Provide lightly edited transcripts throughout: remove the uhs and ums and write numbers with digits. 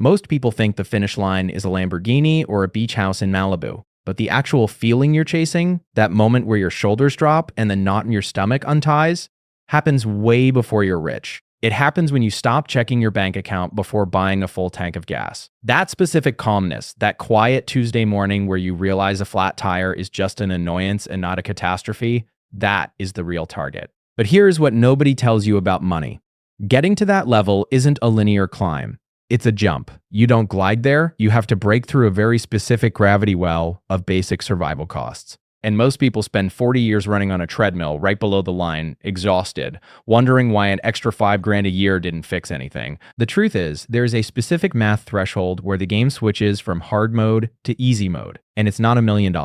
Most people think the finish line is a Lamborghini or a beach house in Malibu. But the actual feeling you're chasing, that moment where your shoulders drop and the knot in your stomach unties, happens way before you're rich. It happens when you stop checking your bank account before buying a full tank of gas. That specific calmness, that quiet Tuesday morning where you realize a flat tire is just an annoyance and not a catastrophe, that is the real target. But here's what nobody tells you about money. Getting to that level isn't a linear climb. It's a jump. You don't glide there. You have to break through a very specific gravity well of basic survival costs. And most people spend 40 years running on a treadmill right below the line, exhausted, wondering why an extra $5,000 a year didn't fix anything. The truth is, there is a specific math threshold where the game switches from hard mode to easy mode, and it's not $1 million.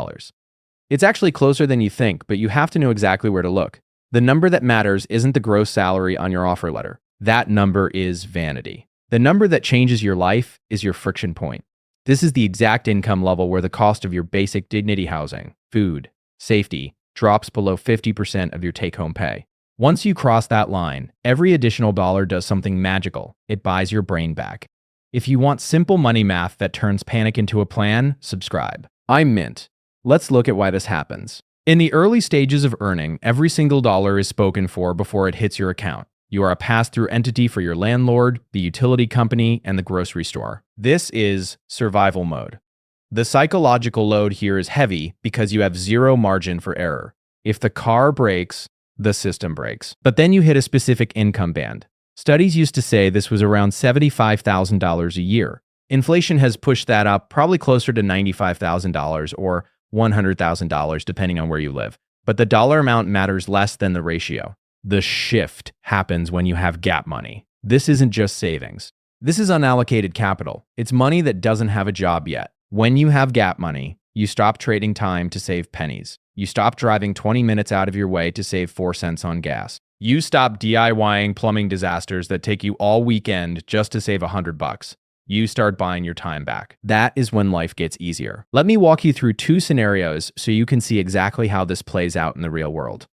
It's actually closer than you think, but you have to know exactly where to look. The number that matters isn't the gross salary on your offer letter. That number is vanity. The number that changes your life is your friction point. This is the exact income level where the cost of your basic dignity housing, food, safety drops below 50% of your take-home pay. Once you cross that line, every additional dollar does something magical. It buys your brain back. If you want simple money math that turns panic into a plan, subscribe. I'm Mint. Let's look at why this happens. In the early stages of earning, every single dollar is spoken for before it hits your account. You are a pass-through entity for your landlord, the utility company, and the grocery store. This is survival mode. The psychological load here is heavy because you have zero margin for error. If the car breaks, the system breaks. But then you hit a specific income band. Studies used to say this was around $75,000 a year. Inflation has pushed that up probably closer to $95,000 or $100,000 depending on where you live. But the dollar amount matters less than the ratio. The shift happens when you have gap money. This isn't just savings. This is unallocated capital. It's money that doesn't have a job yet. When you have gap money, you stop trading time to save pennies. You stop driving 20 minutes out of your way to save 4 cents on gas. You stop DIYing plumbing disasters that take you all weekend just to save $100. You start buying your time back. That is when life gets easier. Let me walk you through 2 scenarios so you can see exactly how this plays out in the real world.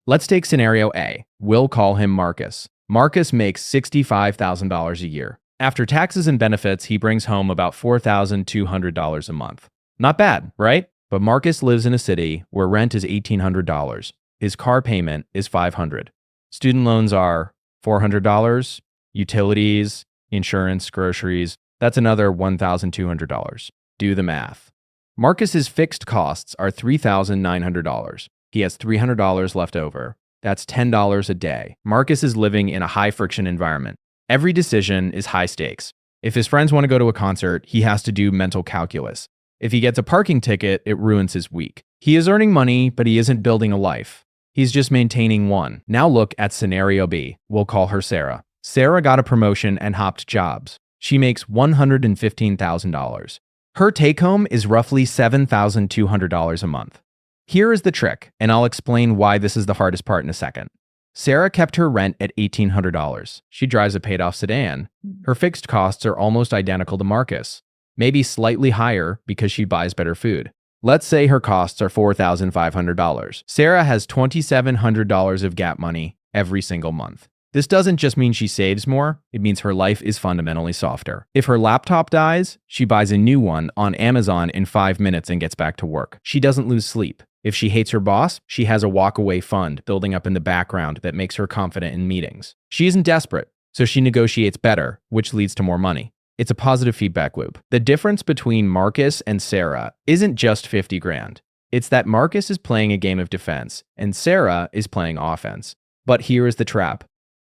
Let's take scenario A. We'll call him Marcus. Marcus makes $65,000 a year. After taxes and benefits, he brings home about $4,200 a month. Not bad, right? But Marcus lives in a city where rent is $1,800. His car payment is $500. Student loans are $400. Utilities, insurance, groceries, that's another $1,200. Do the math. Marcus's fixed costs are $3,900. He has $300 left over. That's $10 a day. Marcus is living in a high-friction environment. Every decision is high stakes. If his friends want to go to a concert, he has to do mental calculus. If he gets a parking ticket, it ruins his week. He is earning money, but he isn't building a life. He's just maintaining one. Now look at scenario B. We'll call her Sarah. Sarah got a promotion and hopped jobs. She makes $115,000. Her take-home is roughly $7,200 a month. Here is the trick, and I'll explain why this is the hardest part in a second. Sarah kept her rent at $1,800. She drives a paid-off sedan. Her fixed costs are almost identical to Marcus, maybe slightly higher because she buys better food. Let's say her costs are $4,500. Sarah has $2,700 of gap money every single month. This doesn't just mean she saves more, it means her life is fundamentally softer. If her laptop dies, she buys a new one on Amazon in 5 minutes and gets back to work. She doesn't lose sleep. If she hates her boss, she has a walk-away fund building up in the background that makes her confident in meetings. She isn't desperate, so she negotiates better, which leads to more money. It's a positive feedback loop. The difference between Marcus and Sarah isn't just 50 grand. It's that Marcus is playing a game of defense, and Sarah is playing offense. But here is the trap.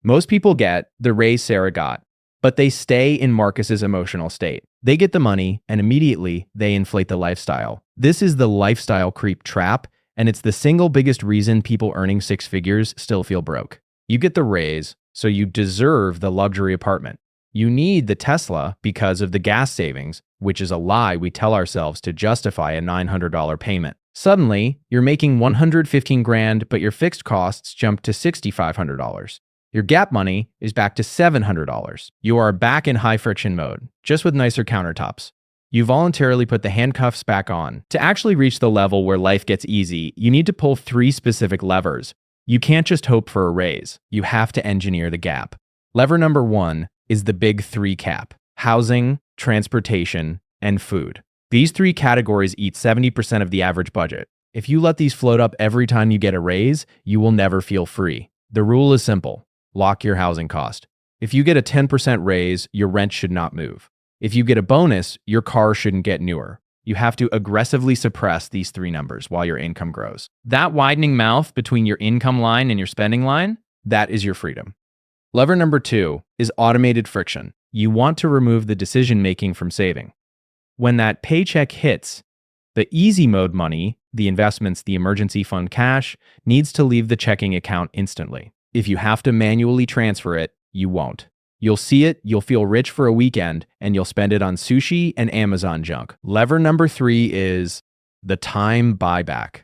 Most people get the raise Sarah got, but they stay in Marcus's emotional state. They get the money, and immediately they inflate the lifestyle. This is the lifestyle creep trap, and it's the single biggest reason people earning 6 figures still feel broke. You get the raise, so you deserve the luxury apartment. You need the Tesla because of the gas savings, which is a lie we tell ourselves to justify a $900 payment. Suddenly, you're making $115 grand, but your fixed costs jump to $6,500. Your gap money is back to $700. You are back in high friction mode, just with nicer countertops. You voluntarily put the handcuffs back on. To actually reach the level where life gets easy, you need to pull 3 specific levers. You can't just hope for a raise. You have to engineer the gap. Lever number 1 is the big 3 cap. housing, transportation, and food. These three categories eat 70% of the average budget. If you let these float up every time you get a raise, you will never feel free. The rule is simple. Lock your housing cost. If you get a 10% raise, your rent should not move. If you get a bonus, your car shouldn't get newer. You have to aggressively suppress these three numbers while your income grows. That widening mouth between your income line and your spending line, that is your freedom. Lever number 2 is automated friction. You want to remove the decision-making from saving. When that paycheck hits, the easy mode money, the investments, the emergency fund cash, needs to leave the checking account instantly. If you have to manually transfer it, you won't. You'll see it, you'll feel rich for a weekend, and you'll spend it on sushi and Amazon junk. Lever number 3 is the time buyback.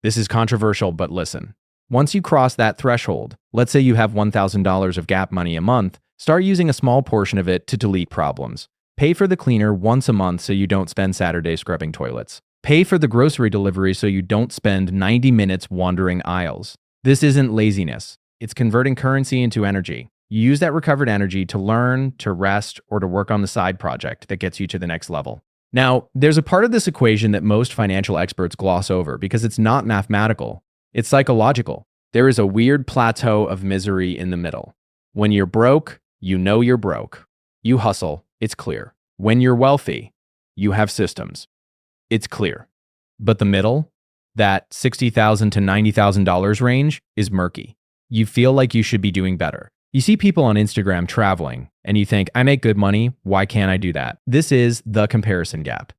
This is controversial, but listen. Once you cross that threshold, let's say you have $1,000 of Gap money a month, start using a small portion of it to delete problems. Pay for the cleaner once a month so you don't spend Saturday scrubbing toilets. Pay for the grocery delivery so you don't spend 90 minutes wandering aisles. This isn't laziness. It's converting currency into energy. You use that recovered energy to learn, to rest, or to work on the side project that gets you to the next level. Now, there's a part of this equation that most financial experts gloss over because it's not mathematical. It's psychological. There is a weird plateau of misery in the middle. When you're broke, you know you're broke. You hustle, it's clear. When you're wealthy, you have systems. It's clear. But the middle, that $60,000 to $90,000 range, is murky. You feel like you should be doing better. You see people on Instagram traveling, and you think, I make good money, why can't I do that? This is the comparison gap.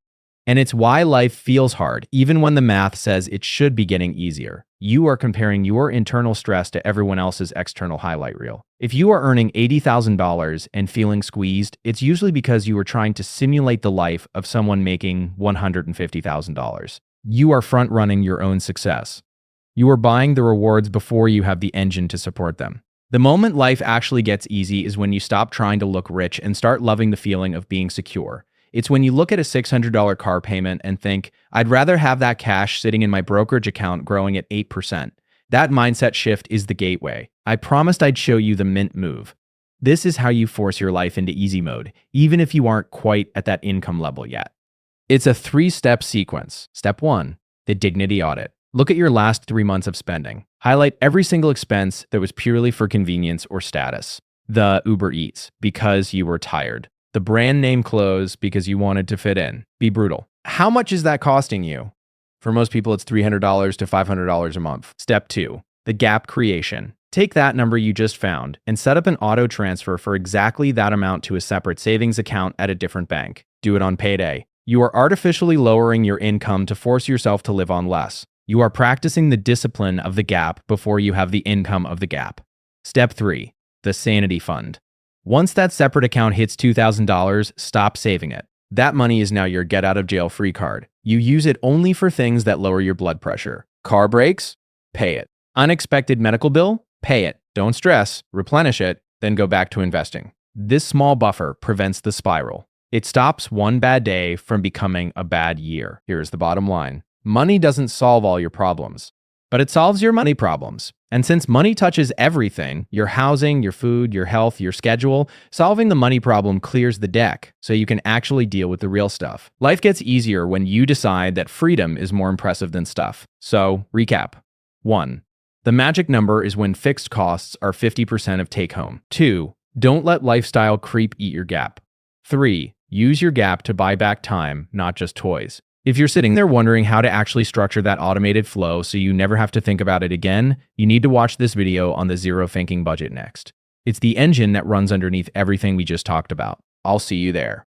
And it's why life feels hard, even when the math says it should be getting easier. You are comparing your internal stress to everyone else's external highlight reel. If you are earning $80,000 and feeling squeezed, it's usually because you are trying to simulate the life of someone making $150,000. You are front-running your own success. You are buying the rewards before you have the engine to support them. The moment life actually gets easy is when you stop trying to look rich and start loving the feeling of being secure. It's when you look at a $600 car payment and think, I'd rather have that cash sitting in my brokerage account growing at 8%. That mindset shift is the gateway. I promised I'd show you the mint move. This is how you force your life into easy mode, even if you aren't quite at that income level yet. It's a 3-step sequence. Step 1, the dignity audit. Look at your last 3 months of spending. Highlight every single expense that was purely for convenience or status. The Uber Eats, because you were tired. The brand name clothes, because you wanted to fit in. Be brutal. How much is that costing you? For most people, it's $300 to $500 a month. Step 2, the gap creation. Take that number you just found and set up an auto transfer for exactly that amount to a separate savings account at a different bank. Do it on payday. You are artificially lowering your income to force yourself to live on less. You are practicing the discipline of the gap before you have the income of the gap. Step 3, the sanity fund. Once that separate account hits $2,000, stop saving it. That money is now your get-out-of-jail-free card. You use it only for things that lower your blood pressure. Car breaks? Pay it. Unexpected medical bill? Pay it. Don't stress, replenish it, then go back to investing. This small buffer prevents the spiral. It stops one bad day from becoming a bad year. Here's the bottom line. Money doesn't solve all your problems, but it solves your money problems. And since money touches everything, your housing, your food, your health, your schedule, solving the money problem clears the deck so you can actually deal with the real stuff. Life gets easier when you decide that freedom is more impressive than stuff. So, recap. 1. The magic number is when fixed costs are 50% of take home. 2. Don't let lifestyle creep eat your gap. 3. Use your gap to buy back time, not just toys. If you're sitting there wondering how to actually structure that automated flow so you never have to think about it again, you need to watch this video on the Zero Thinking Budget next. It's the engine that runs underneath everything we just talked about. I'll see you there.